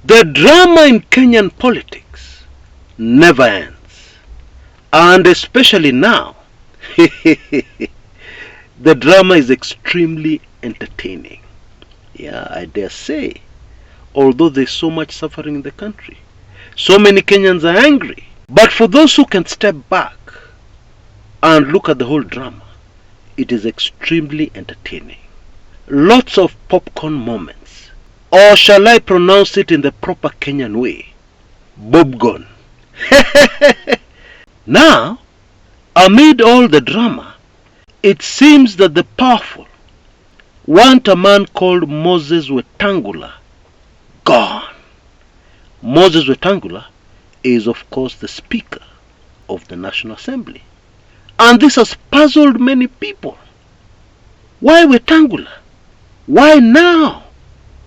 The drama in Kenyan politics never ends. And especially now, the drama is extremely entertaining. Yeah, I dare say, although there's so much suffering in the country, so many Kenyans are angry. But for those who can step back and look at the whole drama, it is extremely entertaining. Lots of popcorn moments. Or shall I pronounce it in the proper Kenyan way? Bobgon. Now, amid all the drama, it seems that the powerful want a man called Moses Wetangula gone. Moses Wetangula is of course the Speaker of the National Assembly. And this has puzzled many people. Why Wetangula? Why now?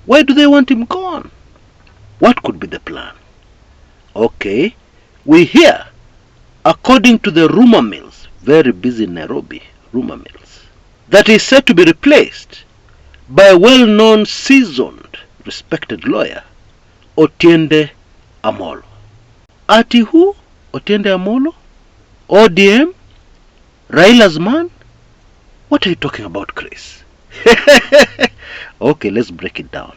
Why do they want him gone? What could be the plan? Okay, we hear, according to the rumor mills, very busy in Nairobi, rumor mills, that he is said to be replaced by a well-known, seasoned, respected lawyer, Otiende Amolo. Ati who? Otiende Amolo? ODM? Raila's man? What are you talking about, Chris? Okay, let's break it down.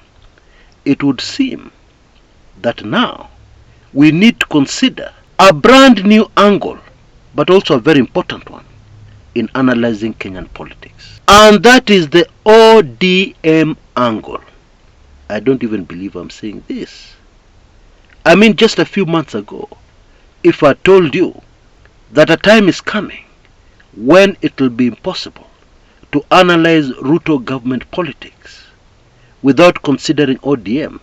It would seem that now we need to consider a brand new angle, but also a very important one, in analyzing Kenyan politics. And that is the ODM angle. I don't even believe I'm saying this. I mean, just a few months ago, if I told you that a time is coming when it will be impossible to analyze Ruto government politics without considering ODM,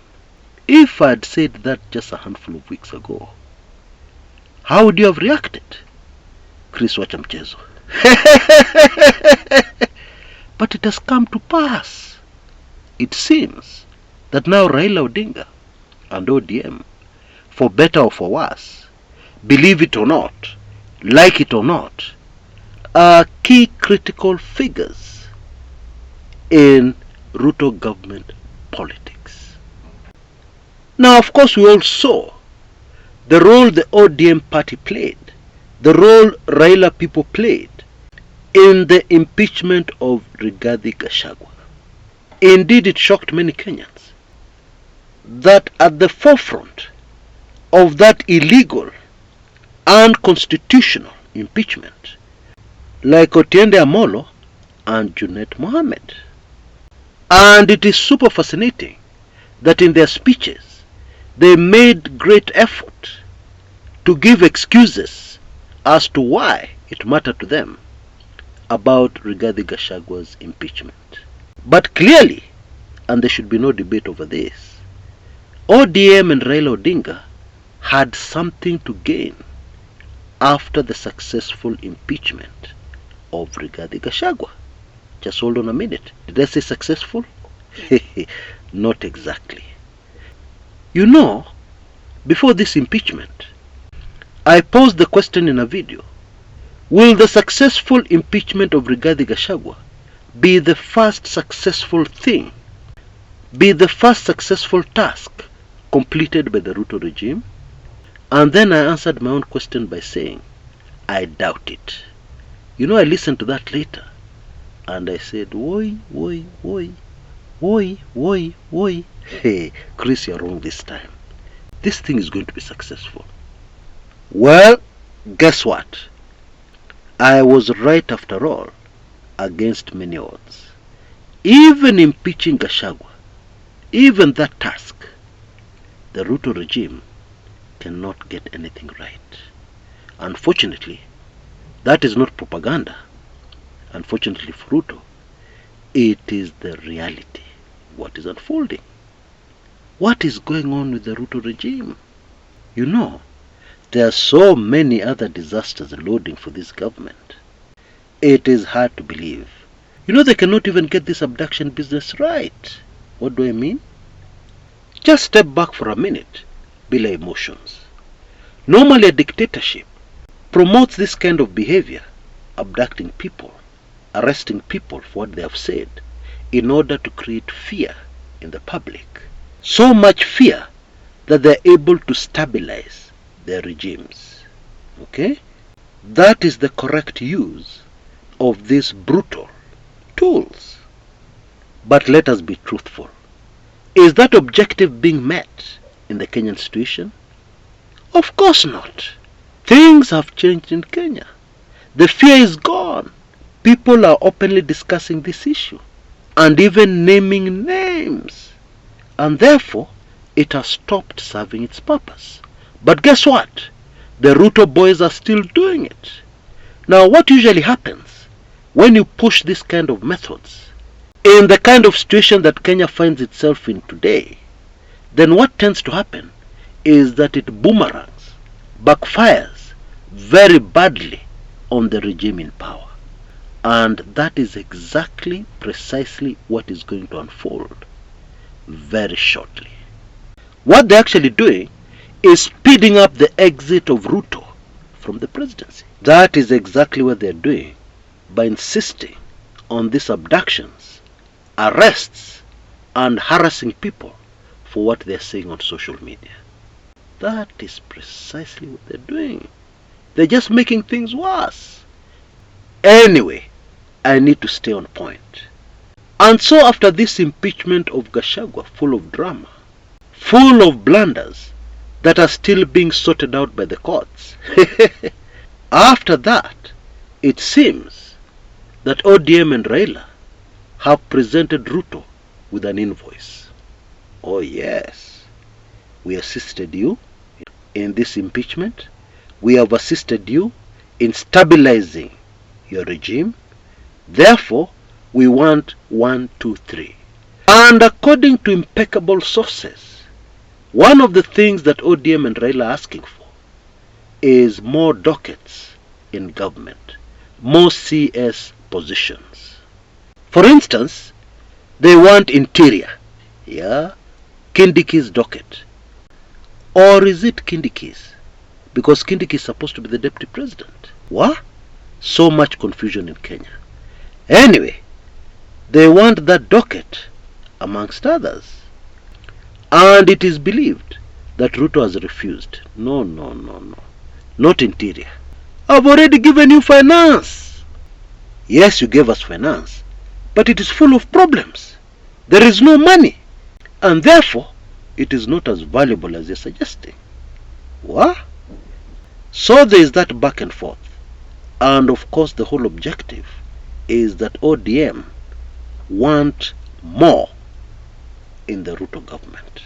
if I had said that just a handful of weeks ago, how would you have reacted? Chris, wacha mchezo. But it has come to pass. It seems that now Raila Odinga and ODM, for better or for worse, believe it or not, like it or not, are key critical figures in Ruto government politics. Now, of course, we all saw the role the ODM party played, the role Raila people played in the impeachment of Rigathi Gachagua. Indeed, it shocked many Kenyans that at the forefront of that illegal and unconstitutional impeachment, like Otiende Amolo and Junet Mohammed. And it is super fascinating that in their speeches they made great effort to give excuses as to why it mattered to them about Rigathi Gachagua's impeachment. But clearly, and there should be no debate over this, ODM and Raila Odinga had something to gain after the successful impeachment of Rigathi Gachagua. Just hold on a minute. Did I say successful? Not exactly. You know, before this impeachment, I posed the question in a video. Will the successful impeachment of Rigathi Gachagua be the first successful thing, be the first successful task completed by the Ruto regime? And then I answered my own question by saying, I doubt it. You know, I listened to that later and I said, woi. Hey, Chris, you're wrong this time. This thing is going to be successful. Well, guess what? I was right after all, against many odds. Even impeaching Gachagua, even that task, the Ruto regime cannot get anything right. Unfortunately, that is not propaganda. Unfortunately for Ruto, it is the reality. What is unfolding? What is going on with the Ruto regime? You know, there are so many other disasters loading for this government. It is hard to believe. You know, they cannot even get this abduction business right. What do I mean? Just step back for a minute, bila emotions. Normally a dictatorship promotes this kind of behavior, abducting people, arresting people for what they have said, in order to create fear in the public. So much fear that they're able to stabilize their regimes. Okay? That is the correct use of these brutal tools. But let us be truthful. Is that objective being met in the Kenyan situation? Of course not. Things have changed in Kenya. The fear is gone. People are openly discussing this issue and even naming names. And therefore, it has stopped serving its purpose. But guess what? The Ruto boys are still doing it. Now, what usually happens when you push this kind of methods in the kind of situation that Kenya finds itself in today, then what tends to happen is that it boomerangs, backfires very badly on the regime in power. And that is precisely what is going to unfold very shortly. What they're actually doing is speeding up the exit of Ruto from the presidency. That is exactly what they're doing by insisting on these abductions, arrests, and harassing people for what they're saying on social media. That is precisely what they're doing. They're just making things worse. Anyway, I need to stay on point. And so after this impeachment of Gachagua, full of drama, full of blunders that are still being sorted out by the courts, after that, it seems that ODM and Raila have presented Ruto with an invoice. Oh yes, we assisted you in this impeachment. We have assisted you in stabilizing your regime. Therefore, we want 1, 2, 3. And according to impeccable sources, one of the things that ODM and Raila are asking for is more dockets in government, more CS positions. For instance, they want interior, Kindiki's docket. Or is it Kindiki's? Because Kindiki is supposed to be the deputy president. What? So much confusion in Kenya. Anyway, they want that docket amongst others. And it is believed that Ruto has refused. No. Not interior. I've already given you finance. Yes, you gave us finance, but it is full of problems. There is no money, and therefore it is not as valuable as you're suggesting. What? So there is that back and forth. And of course the whole objective is that ODM want more in the Ruto government.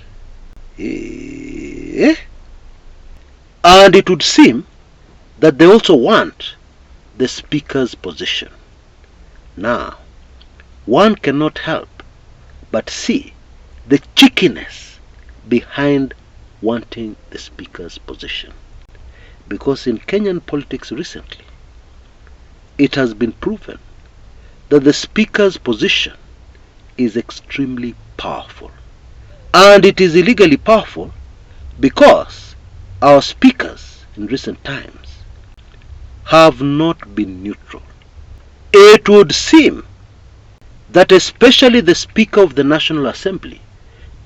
And it would seem that they also want the speaker's position. Now, one cannot help but see the cheekiness behind wanting the speaker's position. Because in Kenyan politics recently, it has been proven that the speaker's position is extremely powerful. And it is illegally powerful because our speakers in recent times have not been neutral. It would seem that especially the Speaker of the National Assembly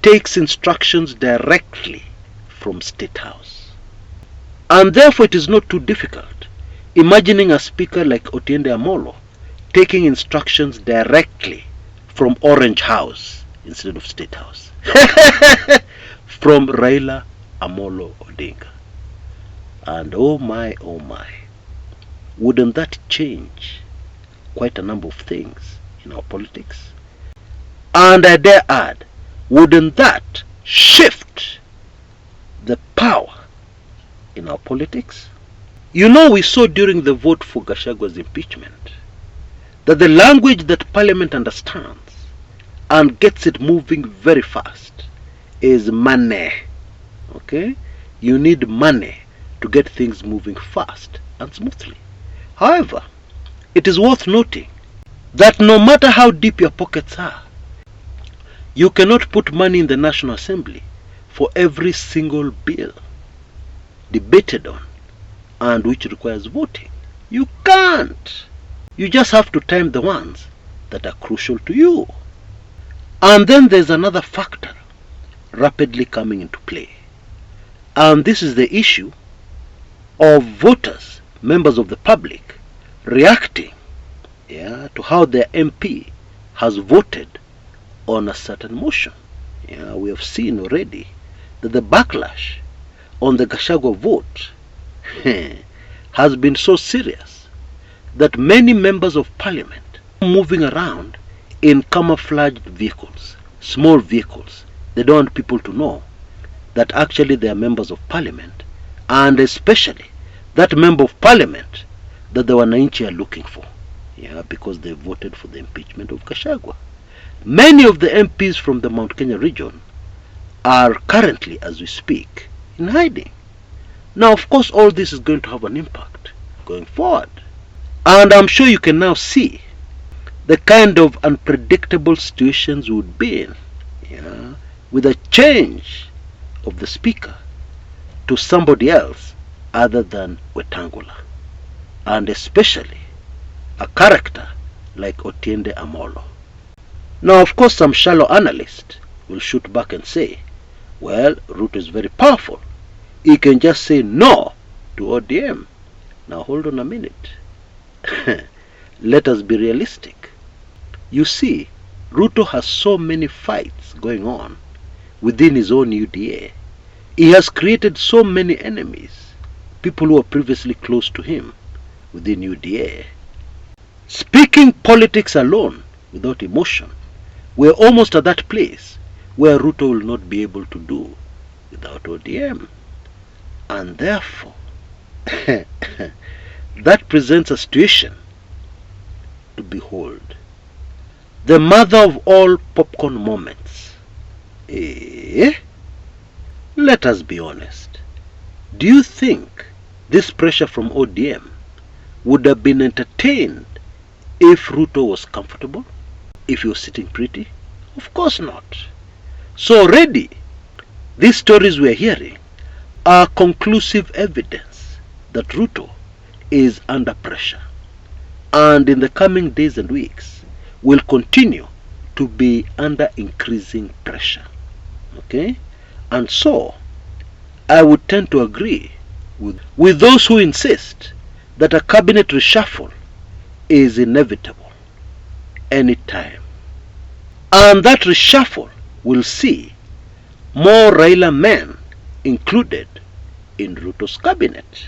takes instructions directly from State House. And therefore it is not too difficult imagining a speaker like Otiende Amolo taking instructions directly from Orange House instead of State House. From Raila Amolo Odinga. And oh my, wouldn't that change quite a number of things in our politics? And I dare add, wouldn't that shift the power in our politics? You know, we saw during the vote for Gachagua's impeachment that the language that Parliament understands and gets it moving very fast is money. Okay? You need money to get things moving fast and smoothly. However, it is worth noting that no matter how deep your pockets are, you cannot put money in the National Assembly for every single bill debated on and which requires voting. You can't. You just have to time the ones that are crucial to you. And then there's another factor rapidly coming into play. And this is the issue of voters, members of the public, reacting to how their MP has voted on a certain motion. We have seen already that the backlash on the Gachagua vote has been so serious that many members of parliament are moving around in camouflaged vehicles, small vehicles. They don't want people to know that actually they are members of parliament, and especially that member of parliament that the wananchi are looking for, because they voted for the impeachment of Gachagua. Many of the MPs from the Mount Kenya region are currently, as we speak, in hiding. Now, of course, all this is going to have an impact going forward. And I'm sure you can now see the kind of unpredictable situations we would be in, with a change of the speaker to somebody else other than Wetangula, and especially a character like Otiende Amolo. Now, of course, some shallow analysts will shoot back and say, well, Ruto is very powerful. He can just say no to ODM. Now, hold on a minute. Let us be realistic. You see, Ruto has so many fights going on within his own UDA. He has created so many enemies, people who were previously close to him within UDA. Speaking politics alone, without emotion, we're almost at that place where Ruto will not be able to do without ODM. And therefore, that presents a situation to behold. The mother of all popcorn moments. Let us be honest. Do you think this pressure from ODM would have been entertained if Ruto was comfortable? If he was sitting pretty? Of course not. So already, these stories we are hearing are conclusive evidence that Ruto is under pressure, and in the coming days and weeks will continue to be under increasing pressure. Okay? And so, I would tend to agree with those who insist that a cabinet reshuffle is inevitable anytime. And that reshuffle will see more Raila men included in Ruto's cabinet.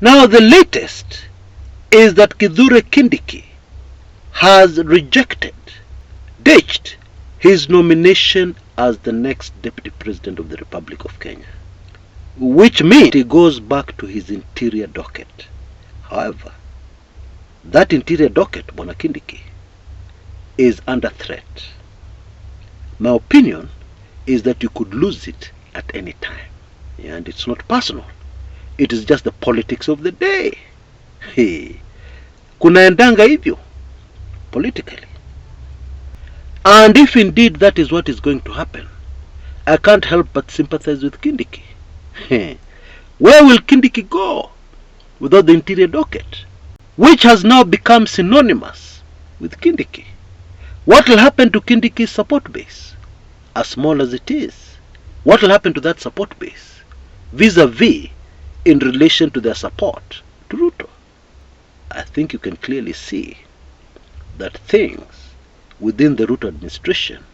Now, the latest is that Kithure Kindiki has ditched his nomination as the next Deputy President of the Republic of Kenya, which means he goes back to his interior docket. However, that interior docket, Bwana Kindiki, is under threat. My opinion is that you could lose it at any time. And it's not personal. It is just the politics of the day. Kunaendanga hivyo politically. And if indeed that is what is going to happen, I can't help but sympathize with Kindiki. Where will Kindiki go without the interior docket, which has now become synonymous with Kindiki? What will happen to Kindiki's support base, as small as it is? What will happen to that support base vis-a-vis in relation to their support to Ruto? I think you can clearly see that things within the Ruto administration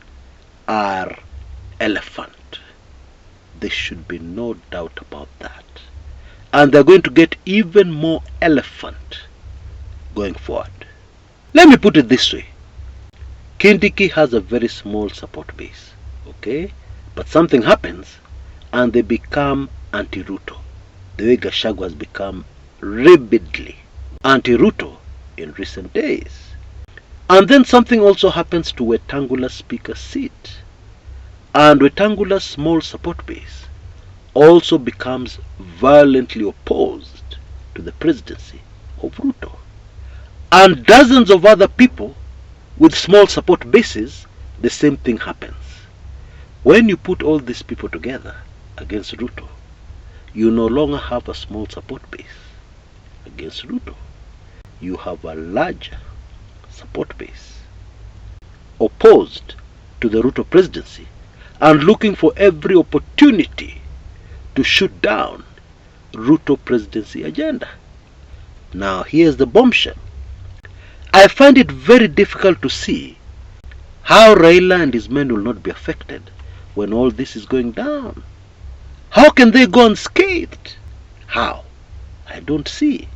are elephant. There should be no doubt about that. And they're going to get even more elephant going forward. Let me put it this way. Kindiki has a very small support base, okay? But something happens and they become anti-Ruto, the way Gachagua has become rabidly anti-Ruto in recent days. And then something also happens to Wetangula's speaker's seat. And Wetangula's small support base also becomes violently opposed to the presidency of Ruto. And dozens of other people with small support bases, the same thing happens. When you put all these people together against Ruto, you no longer have a small support base against Ruto. You have a larger support base opposed to the Ruto presidency and looking for every opportunity to shoot down Ruto presidency agenda. Now here's the bombshell. I find it very difficult to see how Raila and his men will not be affected when all this is going down. How can they go unscathed? How? I don't see.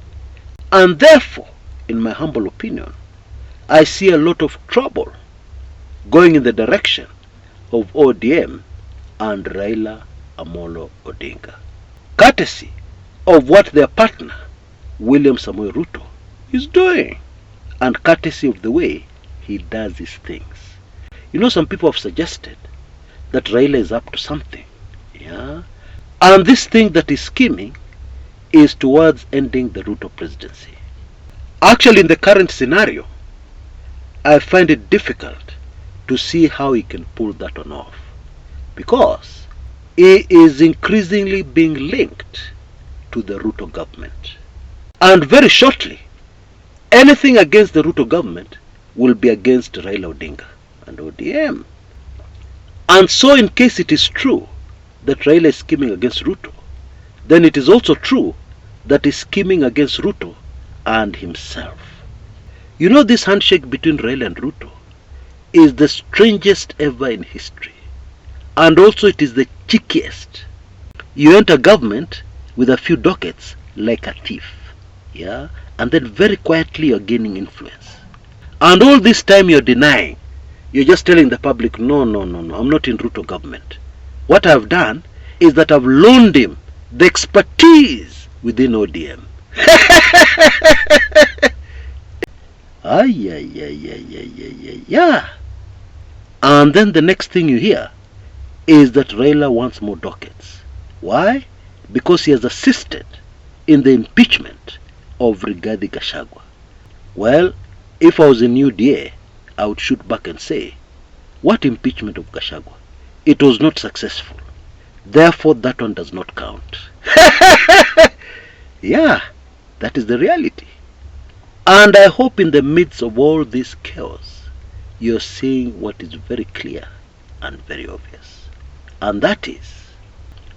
And therefore, in my humble opinion, I see a lot of trouble going in the direction of ODM and Raila Amolo Odinga, courtesy of what their partner William Samoei Ruto is doing, and courtesy of the way he does his things. You know, some people have suggested that Raila is up to something, yeah, and this thing that is scheming is towards ending the Ruto presidency. Actually, in the current scenario, I find it difficult to see how he can pull that one off, because he is increasingly being linked to the Ruto government. And very shortly, anything against the Ruto government will be against Raila Odinga and ODM. And so, in case it is true that Raila is scheming against Ruto, then it is also true that he is scheming against Ruto and himself. You know, this handshake between Raila and Ruto is the strangest ever in history, and also it is the cheekiest. You enter government with a few dockets like a thief, yeah, and then very quietly you're gaining influence. And all this time you're denying. You're just telling the public, no, I'm not in Ruto government. What I've done is that I've loaned him the expertise within ODM. Yeah. And then the next thing you hear is that Raila wants more dockets. Why? Because he has assisted in the impeachment of Rigathi Gachagua. Well, if I was a new DA, I would shoot back and say, what impeachment of Gachagua? It was not successful. Therefore, that one does not count. Yeah, that is the reality. And I hope in the midst of all this chaos, you're seeing what is very clear and very obvious. And that is,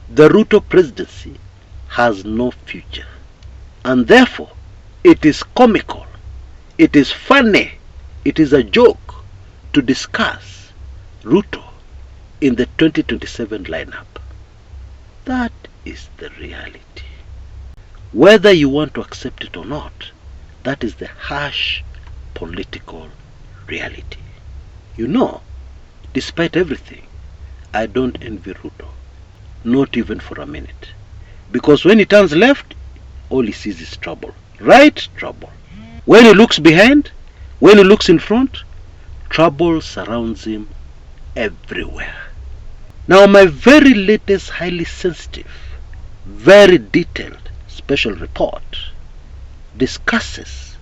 the Ruto presidency has no future. And therefore, it is comical, it is funny, it is a joke to discuss Ruto in the 2027 lineup. That is the reality. Whether you want to accept it or not, that is the harsh political reality. You know, despite everything, I don't envy Ruto. Not even for a minute. Because when he turns left, all he sees is trouble. Right? Trouble. When he looks behind, when he looks in front, trouble surrounds him everywhere. Now, my very latest, highly sensitive, very detailed special report discusses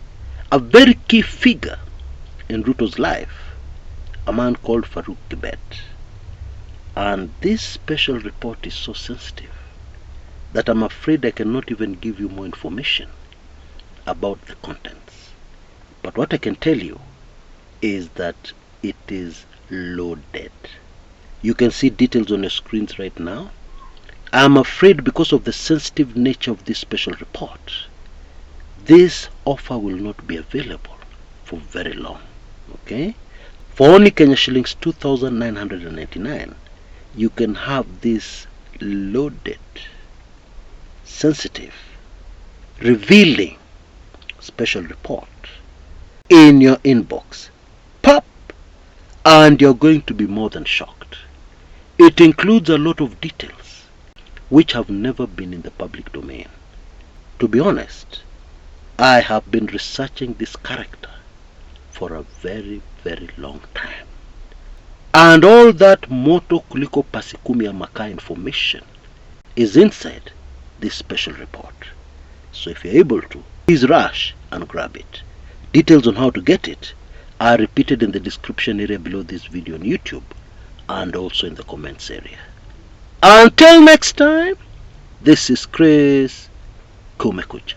a very key figure in Ruto's life, a man called Farouk Kibet. And this special report is so sensitive that I'm afraid I cannot even give you more information about the contents. But what I can tell you is that it is loaded. You can see details on your screens right now. I'm afraid because of the sensitive nature of this special report, this offer will not be available for very long. Okay? For only Kenya shillings 2,999, you can have this loaded, sensitive, revealing special report in your inbox. Pop! And you're going to be more than shocked. It includes a lot of details which have never been in the public domain. To be honest, I have been researching this character for a very, very long time. And all that moto kuliko pasikumi ya makaa information is inside this special report. So if you're able to, please rush and grab it. Details on how to get it are repeated in the description area below this video on YouTube and also in the comments area. Until next time, this is Chris Kumekucha.